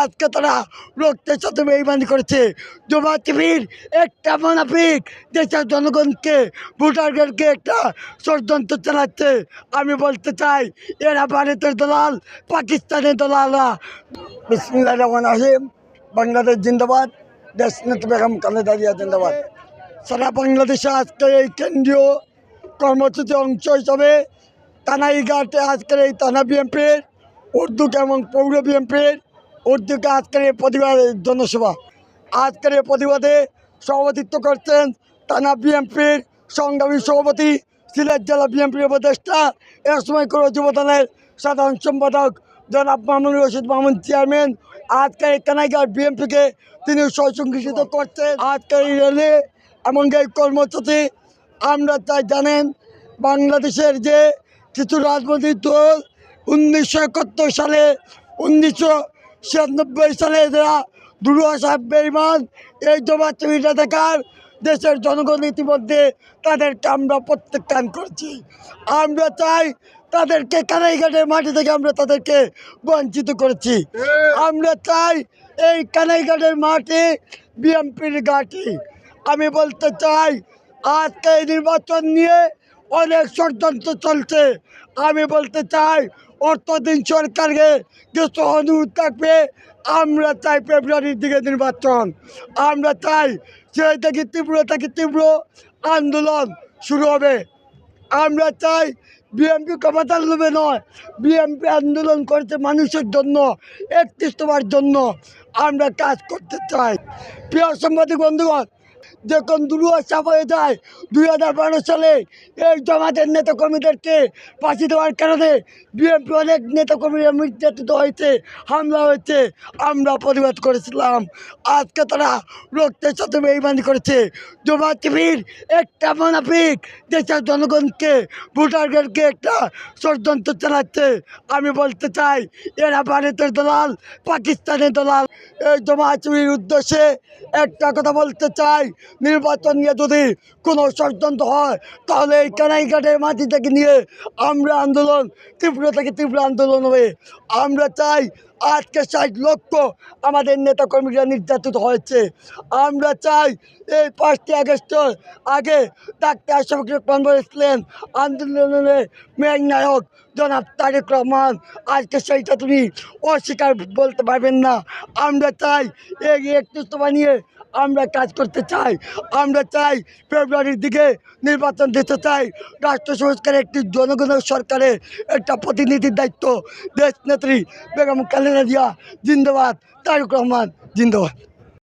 আজকে তারা রক্তের সাথে বেইমানি করেছে। জমা টিভির একটা মুনাফিক দেশের জনগণকে ভোটারদেরকে একটা ষড়যন্ত্র চালাচ্ছে। আমি বলতে চাই এরা ভারতের দলাল, পাকিস্তানের দলালরা। বিসমিল্লাহির রহমানির রহিম। বাংলাদেশ জিন্দাবাদ, দেশনেত্রী বেগম খালেদা জিয়া জিন্দাবাদ। সারা বাংলাদেশে আজকে এই কেন্দ্রীয় কর্মসূচির অংশ হিসাবে কানাইঘাটে আজকের এই থানা বিএনপির উর্দুকে এবং পৌর বিএনপির উর্দুকে আজকের এই প্রতিবাদ জনসভা। আজকের এই প্রতিবাদে সভাপতিত্ব করছেন থানা বিএনপির সংগ্রামী সভাপতি, সিলেট জেলা বিএনপির উপদেষ্টা, এ সময় করে যুবদলের সাধারণ সম্পাদক জনাব মামুনুর রশিদ মামুন চেয়ারম্যান। আজকের এই কানাইঘাট বিএনপিকে তিনি সুসংগঠিত করছেন আজকের এই র্যালি এবং এই কর্মসূচি। আমরা তাই জানেন বাংলাদেশের যে কিছু রাজনৈতিক দল 1971 সালে 1996 সালে যারা দুর্ভাষা বেইমান এই জমাচিটা দেখার দেশের জনগণ ইতিমধ্যে তাদেরকে আমরা প্রত্যাখ্যান করছি। আমরা চাই তাদেরকে কানাইঘাটের মাটি থেকে আমরা তাদেরকে বঞ্চিত করেছি। আমরা চাই এই কানাইঘাটের মাটি বিএনপির ঘাঁটি। আমি বলতে চাই আজকে এই নির্বাচন নিয়ে অনেক ষড়যন্ত্র চলছে। আমি বলতে চাই অর্থদিন সরকারকে কিছু অনুরোধ থাকবে। আমরা চাই ফেব্রুয়ারির দিকে নির্বাচন। আমরা চাই সেই থেকে তীব্র আন্দোলন শুরু হবে। আমরা চাই বিএনপি ক্ষমতার লোভে নয়, বিএনপি আন্দোলন করছে মানুষের জন্য, 31তমার জন্য আমরা কাজ করতে চাই। প্রিয় সাংবাদিক বন্ধুগণ, যখন দুর্ভাষা হয়ে যায় 2012 সালে এই জমাতের নেতাকর্মীদেরকে ফাঁসি দেওয়ার কারণে বিএনপি অনেক নেতাকর্মীরা নির্যাতিত হয়েছে, হামলা হয়েছে, আমরা প্রতিবাদ করেছিলাম। আজকে তারা রক্তের সাথে বেইমানি করেছে। জমা টিভির একটা মুনাফিক দেশের জনগণকে ভোটারদেরকে একটা ষড়যন্ত্র চালাচ্ছে। আমি বলতে চাই এরা ভারতের দলাল, পাকিস্তানের দলাল। এই জমা টিভির উদ্দেশ্যে একটা কথা বলতে চাই, নির্বাচন নিয়ে যদি কোনো ষড়যন্ত্র হয় তাহলে এই কানাইঘাটের মাটি থেকে নিয়ে আমরা আন্দোলন তীব্র আন্দোলন হবে। আমরা চাই আজকে 60 লক্ষ আমাদের নেতাকর্মীরা নির্যাতিত হয়েছে। আমরা চাই এই 5ই আগস্টের আগে ডাক্তার শফিকুর রহমান বলেছিলেন আন্দোলনের মেন নায়ক জনাব তারেক রহমান, আজকে সেইটা তুমি অস্বীকার বলতে পারবেন না। আমরা চাই এই 31তমা নিয়ে আমরা কাজ করতে চাই। আমরা চাই ফেব্রুয়ারির দিকে নির্বাচন দিতে চাই। রাষ্ট্র সংস্কারের একটি জনগণের সরকারের একটা প্রতিনিধির দায়িত্ব। দেশনেত্রী বেগম খালেদা জিয়া জিন্দাবাদ, তারেক রহমান জিন্দাবাদ।